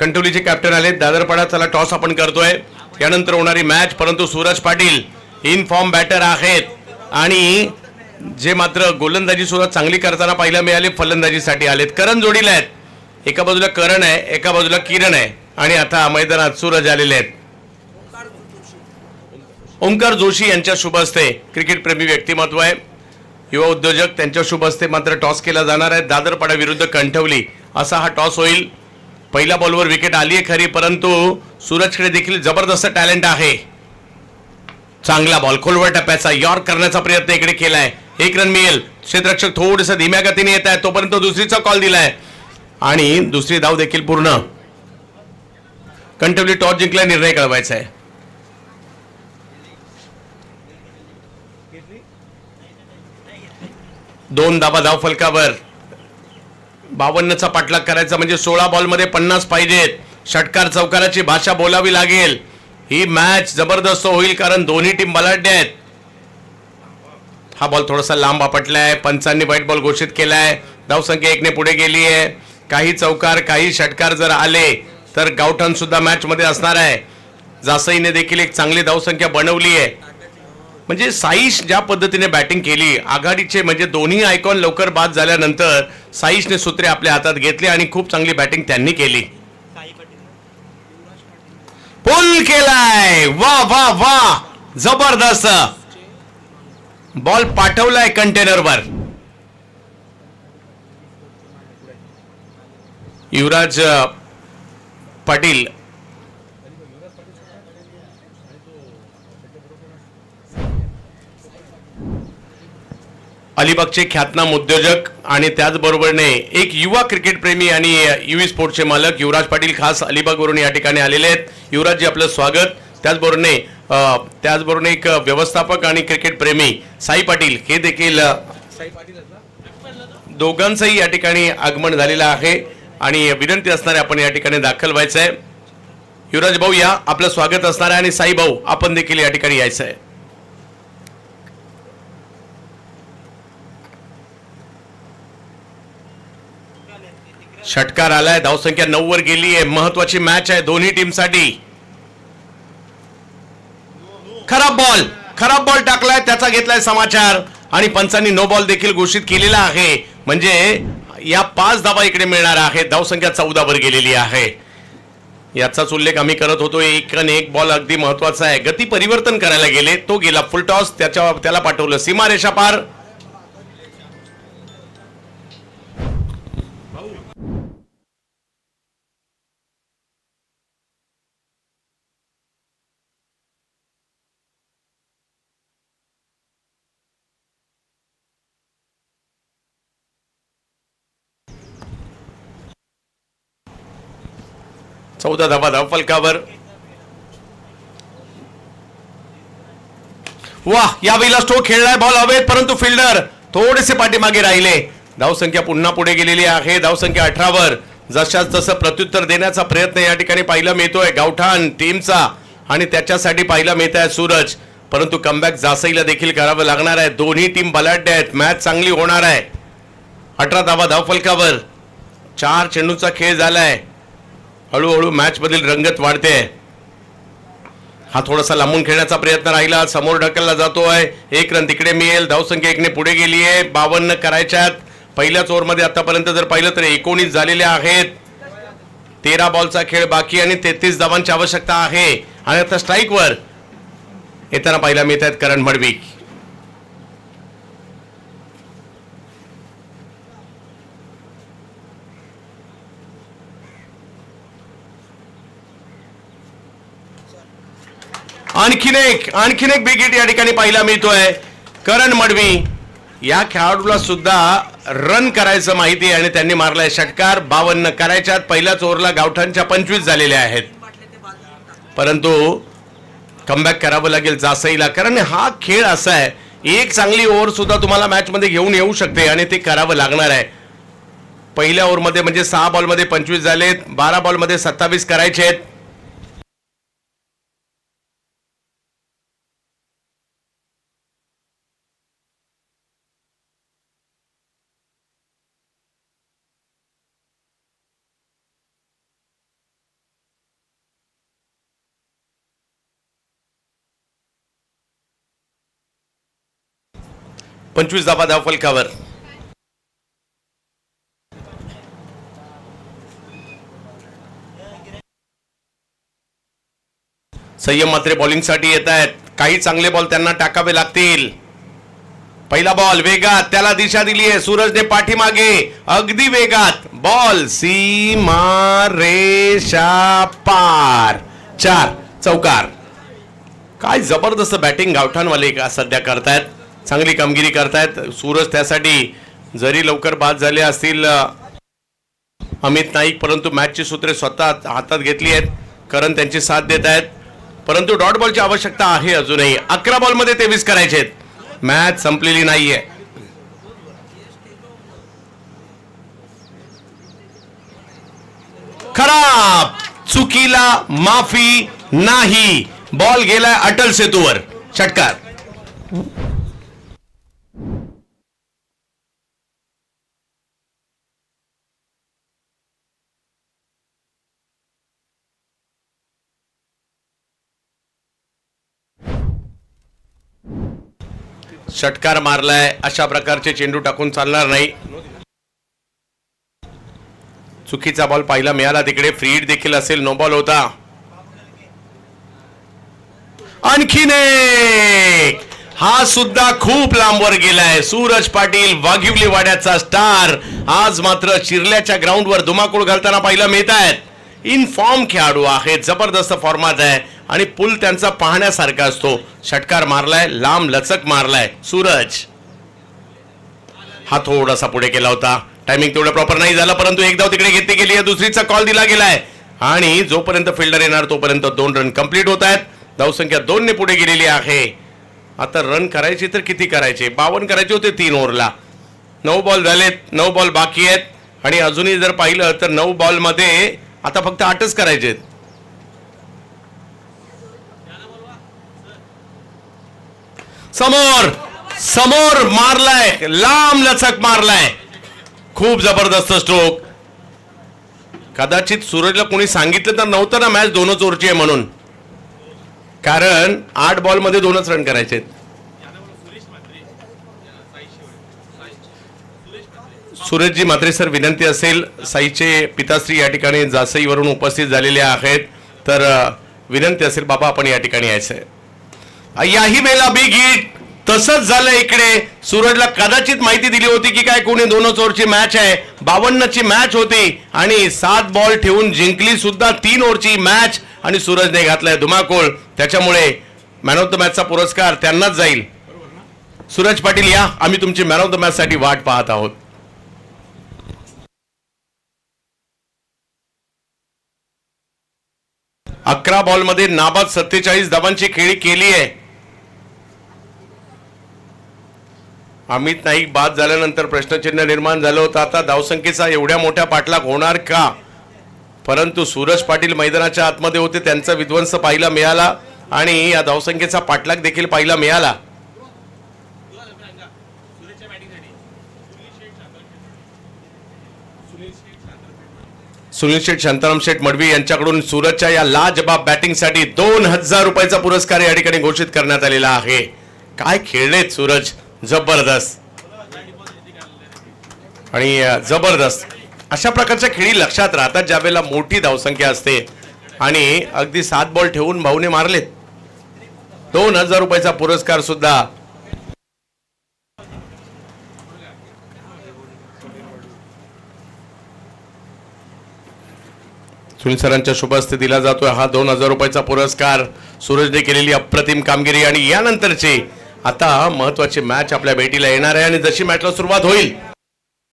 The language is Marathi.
कंटोलीचे कॅप्टन आले दादरपाडा. चला टॉस आपण करतोय यानंतर होणारी मॅच. परंतु Suraj Patil in form batter आहेत आणि जे मात्र गोलंदाजी सुद्धा चांगली करताना पाहायला मिळाले. फलंदाजीसाठी आलेत. करण जोडीला आहेत. एका बाजूला करण आहे, एका बाजूला किरण आहे आणि आता मैदानात सूरज आलेले आहेत. ओंकार जोशी यांच्या शुभ हस्ते क्रिकेट प्रेमी व्यक्तिमत्व आहे, युवा उद्योजक, त्यांच्या शुभ हस्ते मात्र टॉस केला जाणार आहे. दादरपाडा विरुद्ध कंठवली असा हा टॉस होईल. पहिल्या बॉलवर विकेट आली आहे खरी, परंतु सूरजकडे देखील जबरदस्त टॅलेंट आहे. चांगला बॉल खोलवर टप्प्याचा यॉर्क करण्याचा प्रयत्न इकडे केलाय. एक रन मिळेल. क्षेत्ररक्षक थोडंसं धीम्या गतीने येत आहे, तोपर्यंत दुसरीचा कॉल दिलाय आणि दुसरी धाव देखील पूर्ण. कंठवली टॉस जिंकला, निर्णय कळवायचा आहे. दोन धावा धाव फलकावर. 52चा पाठलाग करायचा म्हणजे 16 बॉलमध्ये 50 पाहिजेत. षटकार चौकाराची भाषा बोलावी लागेल. ही मॅच जबरदस्त होईल कारण दोन्ही टीम बलाढ्य आहेत. हा बॉल थोडासा लांब आपटलाय. पंचांनी व्हाईट बॉल घोषित केलाय. धावसंख्या 1 ने पुढे गेली आहे. काही चौकार काही षटकार जर आले तर गावठाण सुद्धा मॅच मध्ये असणार आहे. जासईने देखील एक चांगली धावसंख्या बनवली आहे. म्हणजे साईश ज्या पद्धतीने बॅटिंग केली, आघाडीचे म्हणजे दोन्ही आयकॉन लवकर बाद झाल्यानंतर साईशने सूत्रे आपल्या हातात घेतली आणि खूप चांगली बॅटिंग त्यांनी केली. पुल केलाय. वा वा वा, जबरदस्त बॉल पाठवलाय कंटेनरवर. युवराज पाटील अलिबागचे ख्यातनाम उद्योजक आणि त्याचबरोबरने एक युवा क्रिकेट प्रेमी आणि युवी स्पोर्ट्सचे मालक युवराज पाटील खास अलिबागवरून या ठिकाणी आलेले आहेत. युवराजजी आपलं स्वागत. त्याचबरोबर एक व्यवस्थापक आणि क्रिकेट प्रेमी साई पाटील हे देखील दोघांचंही या ठिकाणी आगमन झालेलं आहे आणि विनंती असणार आहे आपण या ठिकाणी दाखल व्हायचं आहे. युवराज भाऊ या, आपलं स्वागत असणार आहे आणि साई भाऊ आपण देखील या ठिकाणी यायचं आहे. षटकार आलाय. धावसंख्या 9 वर गेली आहे. महत्वाची मॅच आहे दोन्ही टीमसाठी. खराब बॉल टाकलाय, त्याचा घेतलाय समाचार आणि पंचांनी नो बॉल देखील घोषित केलेला आहे. म्हणजे या 5 धावा इकडे मिळणार आहेत. धावसंख्या 14 वर गेलेली आहे. याचाच उल्लेख आम्ही करत होतो. एक बॉल अगदी महत्वाचा आहे. गती परिवर्तन करायला गेले, तो गेला फुल टॉस. त्याला पाठवलं सीमारेषा पार. चौदा धावा धाव फलकावर. वाह, यावेळेला स्ट्रोक खेळलाय. बॉल हवेत, परंतु फिल्डर थोडेसे पाठीमागे राहिले. धावसंख्या पुन्हा पुढे गेलेली आहे. धावसंख्या 18 वर. जशाच तसं प्रत्युत्तर देण्याचा प्रयत्न या ठिकाणी पाहायला मिळतोय गावठाण टीमचा आणि त्याच्यासाठी पाहायला मिळत आहे सूरज. परंतु कमबॅक जासईला देखील करावं लागणार आहे. दोन्ही टीम बलाढ्य आहेत. मॅच चांगली होणार आहे. 18 धावा धाव फलकावर. 4 चेंडूचा खेळ झालाय. हळूहळू मॅच मधील रंगत वाढते. हा थोडासा लांबून खेळण्याचा प्रयत्न राहिला. समोर ढकलला जातोय. 1 रन तिकडे मिळेल. धावसंख्या 1 ने पुढे गेली आहे. 52 करायच्यात. पहिल्याच ओव्हरमध्ये आतापर्यंत जर पाहिलं तर 19 झालेले आहेत. 13 बॉलचा खेळ बाकी आणि 33 धावांची आवश्यकता आहे. आणि आता स्ट्राईकवर येताना पाहायला मिळत आहेत करण मडवी. आणखीन एक बिग हिट या ठिकाणी पाहायला मिळतोय. करण मडवी या खेळाडूला सुद्धा रन करायचं माहिती आहे आणि त्यांनी मारलाय षटकार. 52 करायच्यात. पहिल्याच ओव्हरला गावठाणच्या 25 झालेल्या आहेत. परंतु कमबॅक करावं लागेल जासईला, कारण हा खेळ असा आहे, एक चांगली ओव्हर सुद्धा तुम्हाला मॅच मध्ये घेऊन येऊ शकते आणि ते करावं लागणार आहे. पहिल्या ओव्हरमध्ये म्हणजे 6 बॉलमध्ये 25 झालेत. 12 बॉलमध्ये 27 करायचे आहेत. 25 धावा धावफलकावर. संयम मात्रे बॉलिंगसाठी येत आहेत. काही चांगले बॉल त्यांना टाकावे लागतील. पहिला बॉल वेगात, त्याला दिशा दिली आहे सूरजने पाठीमागे, अगदी वेगात बॉल, सीमा रेषा पार, 4 चौकार. काय जबरदस्त बॅटिंग गावठाणवाले का सध्या करतायत, चांगली कामगिरी करतायत. सूरज त्यासाठी जरी लवकर बाद झाले असतील अमित नाईक, परंतु मॅचची सूत्रे स्वतः हातात घेतली आहेत. करण त्यांची साथ देत आहेत, परंतु डॉट बॉलची आवश्यकता आहे अजूनही. 11 बॉलमध्ये 23 करायचे आहेत. मॅच संपलेली नाहीये. खराब, चुकीला माफी नाही. बॉल गेलाय अटल सेतूवर. षटकार. षटकार मारलाय. अशा प्रकारचे चेंडू टाकून चालणार नाही. चुकीचा बॉल पाहायला मिळाला तिकडे. फ्री हिट देखील असेल, नो बॉल होता. आणखीन एक, हा सुद्धा खूप लांबवर गेलाय. सूरज पाटील वाघिवली वाड्याचा स्टार आज मात्र चिरल्याच्या ग्राउंडवर धुमाकूळ घालताना पाहायला मिळत आहेत. इन फॉर्म खेळाडू आहेत, जबरदस्त फॉर्मात आहे आणि पुल त्यांचा पाहण्यासारखा असतो. षटकार मारलाय, लांब लचक मारलाय सूरज. हा थोडासा पुढे केला होता, टायमिंग तेवढं प्रॉपर नाही झालं, परंतु एक धाव तिकडे घेतली गेली आहे. दुसरीचा कॉल दिला गेलाय आणि जोपर्यंत फिल्डर येणार तोपर्यंत 2 रन कंप्लीट होत आहेत. धावसंख्या 2 ने पुढे गेलेली आहे. आता रन करायचे तर किती करायचे, 52 करायचे होते 3 ओव्हरला. 9 बॉल झालेत, 9 बॉल बाकी आहेत आणि अजूनही जर पाहिलं तर 9 बॉल मध्ये आता फक्त 8च करायचे. समोर समोर मारलाय, लांब लचक मारलाय, खूप जबरदस्त स्ट्रोक. कदाचित सूरजला कोणी सांगितलं तर नव्हतं ना मॅच 2च ओव्हरची आहे म्हणून, कारण 8 बॉल मध्ये 2च रन करायचे. सुरेशजी मात्रे सर, विनंती असेल, साईचे पिताश्री या ठिकाणी जासईवरून उपस्थित झालेले आहेत, तर विनंती असेल बाबा आपण या ठिकाणी यायचंय. याही वेळेला बिग हिट. तसंच झालं इकडे. सूरजला कदाचित माहिती दिली होती की काय कोणी 2च ओव्हरची मॅच आहे, 52 ची मॅच होती आणि 7 बॉल ठेवून जिंकली सुद्धा 3 ओव्हरची मॅच आणि सूरजने घातलाय धुमाकूळ. त्याच्यामुळे मॅन ऑफ द मॅचचा पुरस्कार त्यांनाच जाईल. सूरज पाटील या, आम्ही तुमची मॅन ऑफ द मॅच साठी वाट पाहत आहोत. अकरा बॉल मध्ये नाबाद 47 धावांची खेळी केली आहे. अमित नाईक बाद झाल्यानंतर प्रश्नचिन्ह निर्माण झालं होतं, आता धावसंख्येचा एवढ्या मोठ्या पाठलाग होणार का, परंतु सूरज पाटील मैदानाच्या आतमध्ये होते, त्यांचा विध्वंस पाहायला मिळाला आणि या धावसंख्येचा पाठलाग देखील पाहायला मिळाला. सुनील शेठ, शांताराम शेठ मडवी यांच्याकडून सूरजच्या या लाजबाब बॅटिंगसाठी 2000 रुपयाचा पुरस्कार या ठिकाणी घोषित करण्यात आलेला आहे. काय खेळलेत सूरज, जबरदस्त आणि जबरदस्त. अशा प्रकारच्या खेळी लक्षात राहतात ज्यावेळेला मोठी धावसंख्या असते आणि अगदी 7 बॉल ठेवून भाऊने मारलेत. 2000 रुपयाचा पुरस्कार सुद्धा सुनील सरांच्या शुभ हस्ते दिला जातोय. हा 2000 रुपयाचा पुरस्कार सूरजने केलेली अप्रतिम कामगिरी आणि यानंतरची आता महत्वाची मॅच आपल्या भेटीला येणार आहे आणि जशी मॅचला सुरुवात होईल